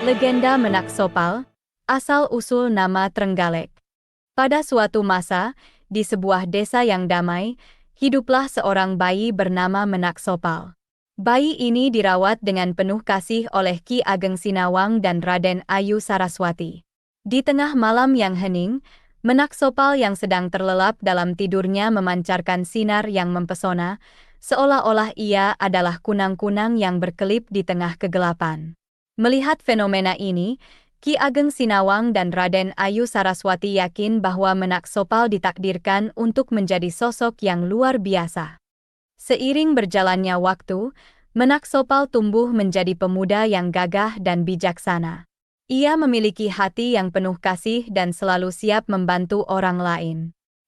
Legenda Menak Sopal, asal-usul nama Trenggalek. Pada suatu masa, di sebuah desa yang damai, hiduplah seorang bayi bernama Menak Sopal. Bayi ini dirawat dengan penuh kasih oleh Ki Ageng Sinawang dan Raden Ayu Saraswati. Di tengah malam yang hening, Menak Sopal yang sedang terlelap dalam tidurnya memancarkan sinar yang mempesona, seolah-olah ia adalah kunang-kunang yang berkelip di tengah kegelapan. Melihat fenomena ini, Ki Ageng Sinawang dan Raden Ayu Saraswati yakin bahwa Menak Sopal ditakdirkan untuk menjadi sosok yang luar biasa. Seiring berjalannya waktu, Menak Sopal tumbuh menjadi pemuda yang gagah dan bijaksana. Ia memiliki hati yang penuh kasih dan selalu siap membantu orang lain.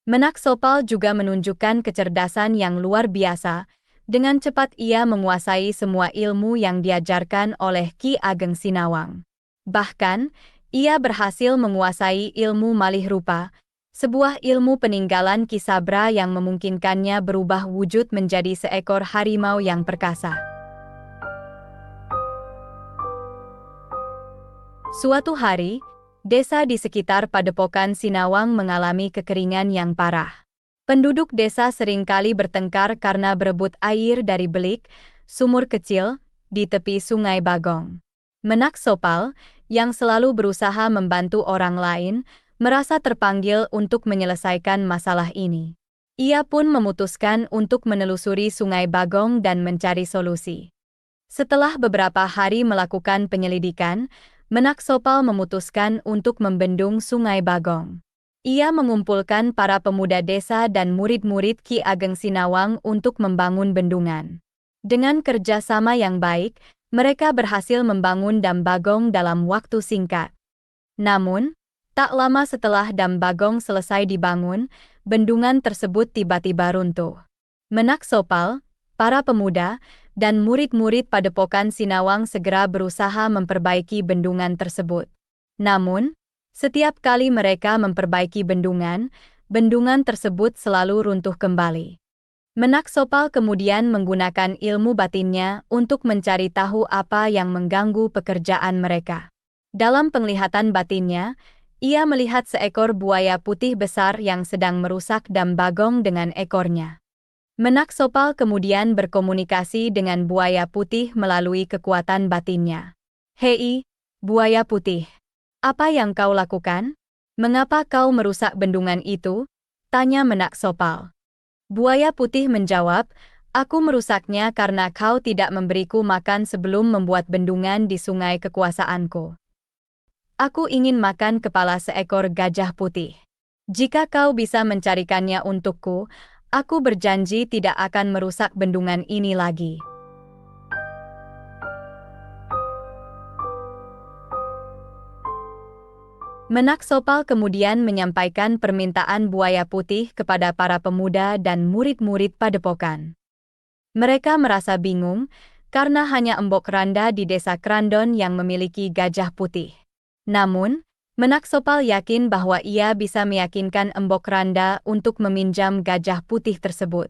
Menak Sopal juga menunjukkan kecerdasan yang luar biasa. Dengan cepat ia menguasai semua ilmu yang diajarkan oleh Ki Ageng Sinawang. Bahkan, ia berhasil menguasai ilmu malih rupa, sebuah ilmu peninggalan Ki Sabra yang memungkinkannya berubah wujud menjadi seekor harimau yang perkasa. Suatu hari, desa di sekitar Padepokan Sinawang mengalami kekeringan yang parah. Penduduk desa seringkali bertengkar karena berebut air dari belik, sumur kecil, di tepi Sungai Bagong. Menak Sopal, yang selalu berusaha membantu orang lain, merasa terpanggil untuk menyelesaikan masalah ini. Ia pun memutuskan untuk menelusuri Sungai Bagong dan mencari solusi. Setelah beberapa hari melakukan penyelidikan, Menak Sopal memutuskan untuk membendung Sungai Bagong. Ia mengumpulkan para pemuda desa dan murid-murid Ki Ageng Sinawang untuk membangun bendungan. Dengan kerjasama yang baik, mereka berhasil membangun Dam Bagong dalam waktu singkat. Namun, tak lama setelah Dam Bagong selesai dibangun, bendungan tersebut tiba-tiba runtuh. Menak Sopal, para pemuda, dan murid-murid Padepokan Sinawang segera berusaha memperbaiki bendungan tersebut. Namun, setiap kali mereka memperbaiki bendungan tersebut selalu runtuh kembali. Menak Sopal kemudian menggunakan ilmu batinnya untuk mencari tahu apa yang mengganggu pekerjaan mereka. Dalam penglihatan batinnya, ia melihat seekor buaya putih besar yang sedang merusak Dam Bagong dengan ekornya. Menak Sopal kemudian berkomunikasi dengan buaya putih melalui kekuatan batinnya. "Hei, buaya putih. Apa yang kau lakukan? Mengapa kau merusak bendungan itu?" tanya Menak Sopal. Buaya putih menjawab, "Aku merusaknya karena kau tidak memberiku makan sebelum membuat bendungan di sungai kekuasaanku. Aku ingin makan kepala seekor gajah putih. Jika kau bisa mencarikannya untukku, aku berjanji tidak akan merusak bendungan ini lagi." Menak Sopal kemudian menyampaikan permintaan buaya putih kepada para pemuda dan murid-murid Padepokan. Mereka merasa bingung, karena hanya Embok Randa di desa Krandon yang memiliki gajah putih. Namun, Menak Sopal yakin bahwa ia bisa meyakinkan Embok Randa untuk meminjam gajah putih tersebut.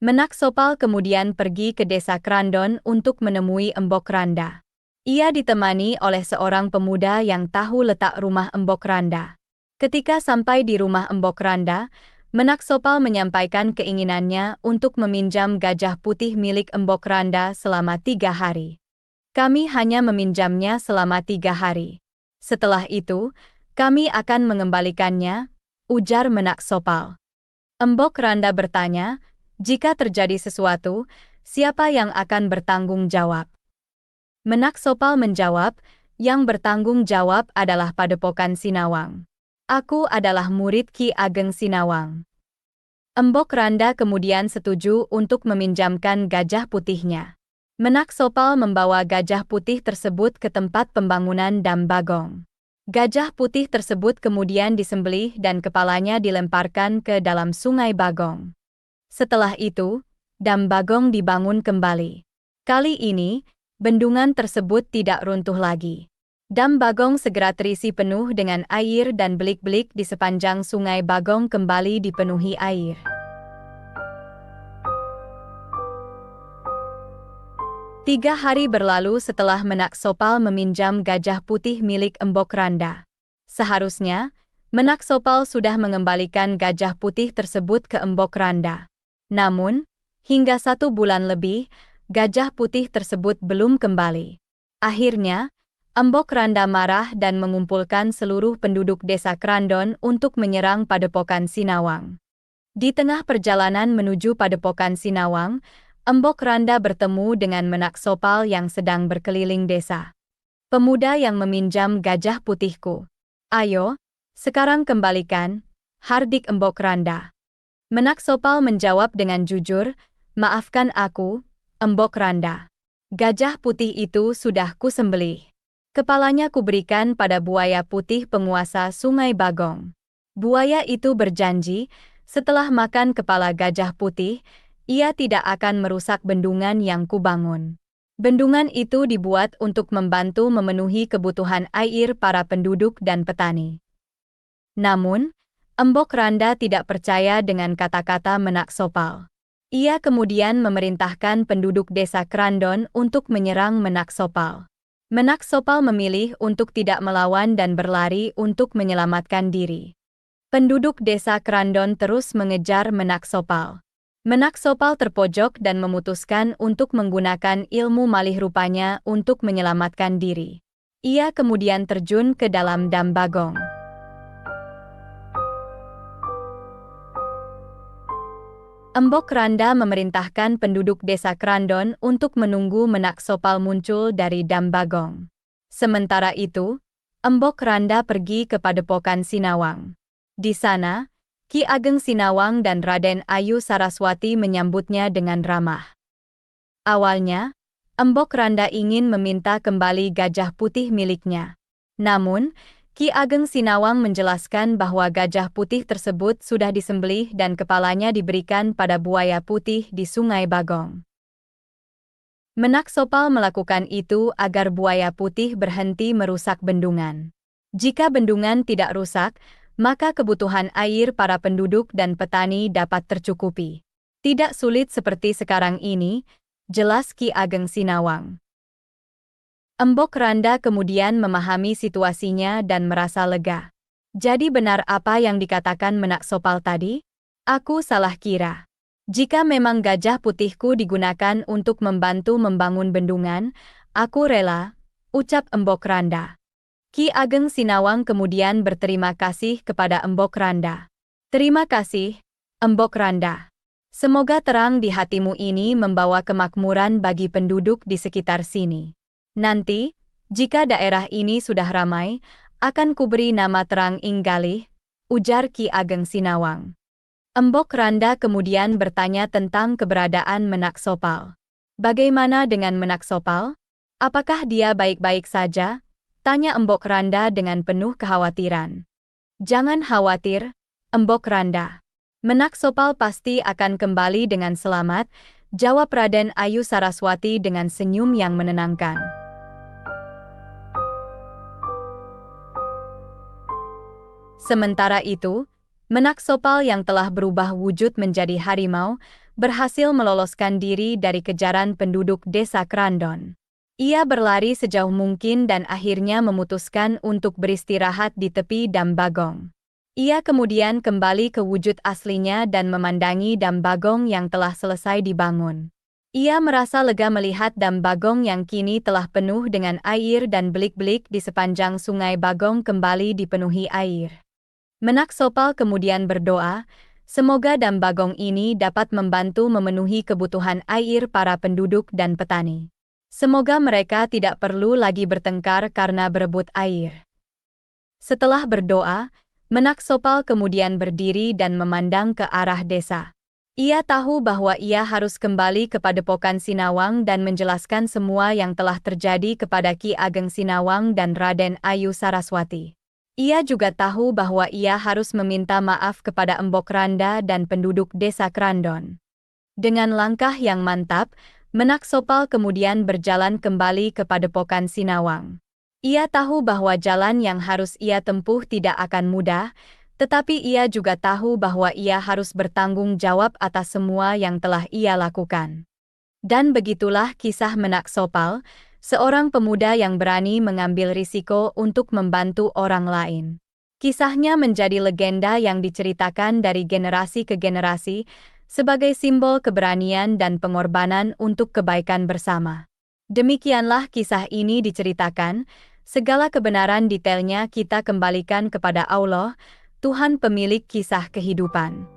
Menak Sopal kemudian pergi ke desa Krandon untuk menemui Embok Randa. Ia ditemani oleh seorang pemuda yang tahu letak rumah Embok Randa. Ketika sampai di rumah Embok Randa, Menak Sopal menyampaikan keinginannya untuk meminjam gajah putih milik Embok Randa selama 3 hari. "Kami hanya meminjamnya selama 3 hari. Setelah itu, kami akan mengembalikannya," ujar Menak Sopal. Embok Randa bertanya, "Jika terjadi sesuatu, siapa yang akan bertanggung jawab?" Menak Sopal menjawab, "Yang bertanggung jawab adalah Padepokan Sinawang. Aku adalah murid Ki Ageng Sinawang." Embok Randa kemudian setuju untuk meminjamkan gajah putihnya. Menak Sopal membawa gajah putih tersebut ke tempat pembangunan Dam Bagong. Gajah putih tersebut kemudian disembelih dan kepalanya dilemparkan ke dalam Sungai Bagong. Setelah itu, Dam Bagong dibangun kembali. Kali ini, bendungan tersebut tidak runtuh lagi. Dam Bagong segera terisi penuh dengan air dan belik-belik di sepanjang Sungai Bagong kembali dipenuhi air. 3 hari berlalu setelah Menak Sopal meminjam gajah putih milik Embok Randa. Seharusnya, Menak Sopal sudah mengembalikan gajah putih tersebut ke Embok Randa. Namun, hingga 1 bulan lebih, gajah putih tersebut belum kembali. Akhirnya, Embok Randa marah dan mengumpulkan seluruh penduduk desa Krandon untuk menyerang Padepokan Sinawang. Di tengah perjalanan menuju Padepokan Sinawang, Embok Randa bertemu dengan Menak Sopal yang sedang berkeliling desa. "Pemuda yang meminjam gajah putihku. Ayo, sekarang kembalikan," hardik Embok Randa. Menak Sopal menjawab dengan jujur, "Maafkan aku, Embok Randa. Gajah putih itu sudah kusembelih. Kepalanya kuberikan pada buaya putih penguasa Sungai Bagong. Buaya itu berjanji, setelah makan kepala gajah putih, ia tidak akan merusak bendungan yang kubangun. Bendungan itu dibuat untuk membantu memenuhi kebutuhan air para penduduk dan petani." Namun, Embok Randa tidak percaya dengan kata-kata Menak Sopal. Ia kemudian memerintahkan penduduk desa Krandon untuk menyerang Menak Sopal. Menak Sopal memilih untuk tidak melawan dan berlari untuk menyelamatkan diri. Penduduk desa Krandon terus mengejar Menak Sopal. Menak Sopal terpojok dan memutuskan untuk menggunakan ilmu malih rupanya untuk menyelamatkan diri. Ia kemudian terjun ke dalam Dam Bagong. Embok Randa memerintahkan penduduk desa Krandon untuk menunggu Menak Sopal muncul dari Dam Bagong. Sementara itu, Embok Randa pergi ke Padepokan Sinawang. Di sana, Ki Ageng Sinawang dan Raden Ayu Saraswati menyambutnya dengan ramah. Awalnya, Embok Randa ingin meminta kembali gajah putih miliknya. Namun, Ki Ageng Sinawang menjelaskan bahwa gajah putih tersebut sudah disembelih dan kepalanya diberikan pada buaya putih di Sungai Bagong. Menak Sopal melakukan itu agar buaya putih berhenti merusak bendungan. Jika bendungan tidak rusak, maka kebutuhan air para penduduk dan petani dapat tercukupi. Tidak sulit seperti sekarang ini, jelas Ki Ageng Sinawang. Embok Randa kemudian memahami situasinya dan merasa lega. Jadi benar apa yang dikatakan Menak Sopal tadi? Aku salah kira. Jika memang gajah putihku digunakan untuk membantu membangun bendungan, aku rela, ucap Embok Randa. Ki Ageng Sinawang kemudian berterima kasih kepada Embok Randa. Terima kasih, Embok Randa. Semoga terang di hatimu ini membawa kemakmuran bagi penduduk di sekitar sini. Nanti, jika daerah ini sudah ramai, akan kuberi nama Terang Inggalih, ujar Ki Ageng Sinawang. Embok Randa kemudian bertanya tentang keberadaan Menak Sopal. Bagaimana dengan Menak Sopal? Apakah dia baik-baik saja? Tanya Embok Randa dengan penuh kekhawatiran. Jangan khawatir, Embok Randa. Menak Sopal pasti akan kembali dengan selamat, jawab Raden Ayu Saraswati dengan senyum yang menenangkan. Sementara itu, Menak Sopal yang telah berubah wujud menjadi harimau, berhasil meloloskan diri dari kejaran penduduk desa Krandon. Ia berlari sejauh mungkin dan akhirnya memutuskan untuk beristirahat di tepi Dam Bagong. Ia kemudian kembali ke wujud aslinya dan memandangi Dam Bagong yang telah selesai dibangun. Ia merasa lega melihat Dam Bagong yang kini telah penuh dengan air dan belik-belik di sepanjang Sungai Bagong kembali dipenuhi air. Menak Sopal kemudian berdoa, semoga Dam Bagong ini dapat membantu memenuhi kebutuhan air para penduduk dan petani. Semoga mereka tidak perlu lagi bertengkar karena berebut air. Setelah berdoa, Menak Sopal kemudian berdiri dan memandang ke arah desa. Ia tahu bahwa ia harus kembali ke Padepokan Sinawang dan menjelaskan semua yang telah terjadi kepada Ki Ageng Sinawang dan Raden Ayu Saraswati. Ia juga tahu bahwa ia harus meminta maaf kepada Embok Randa dan penduduk desa Krandon. Dengan langkah yang mantap, Menak Sopal kemudian berjalan kembali ke Padepokan Sinawang. Ia tahu bahwa jalan yang harus ia tempuh tidak akan mudah, tetapi ia juga tahu bahwa ia harus bertanggung jawab atas semua yang telah ia lakukan. Dan begitulah kisah Menak Sopal, seorang pemuda yang berani mengambil risiko untuk membantu orang lain. Kisahnya menjadi legenda yang diceritakan dari generasi ke generasi, sebagai simbol keberanian dan pengorbanan untuk kebaikan bersama. Demikianlah kisah ini diceritakan, segala kebenaran detailnya kita kembalikan kepada Allah, Tuhan pemilik kisah kehidupan.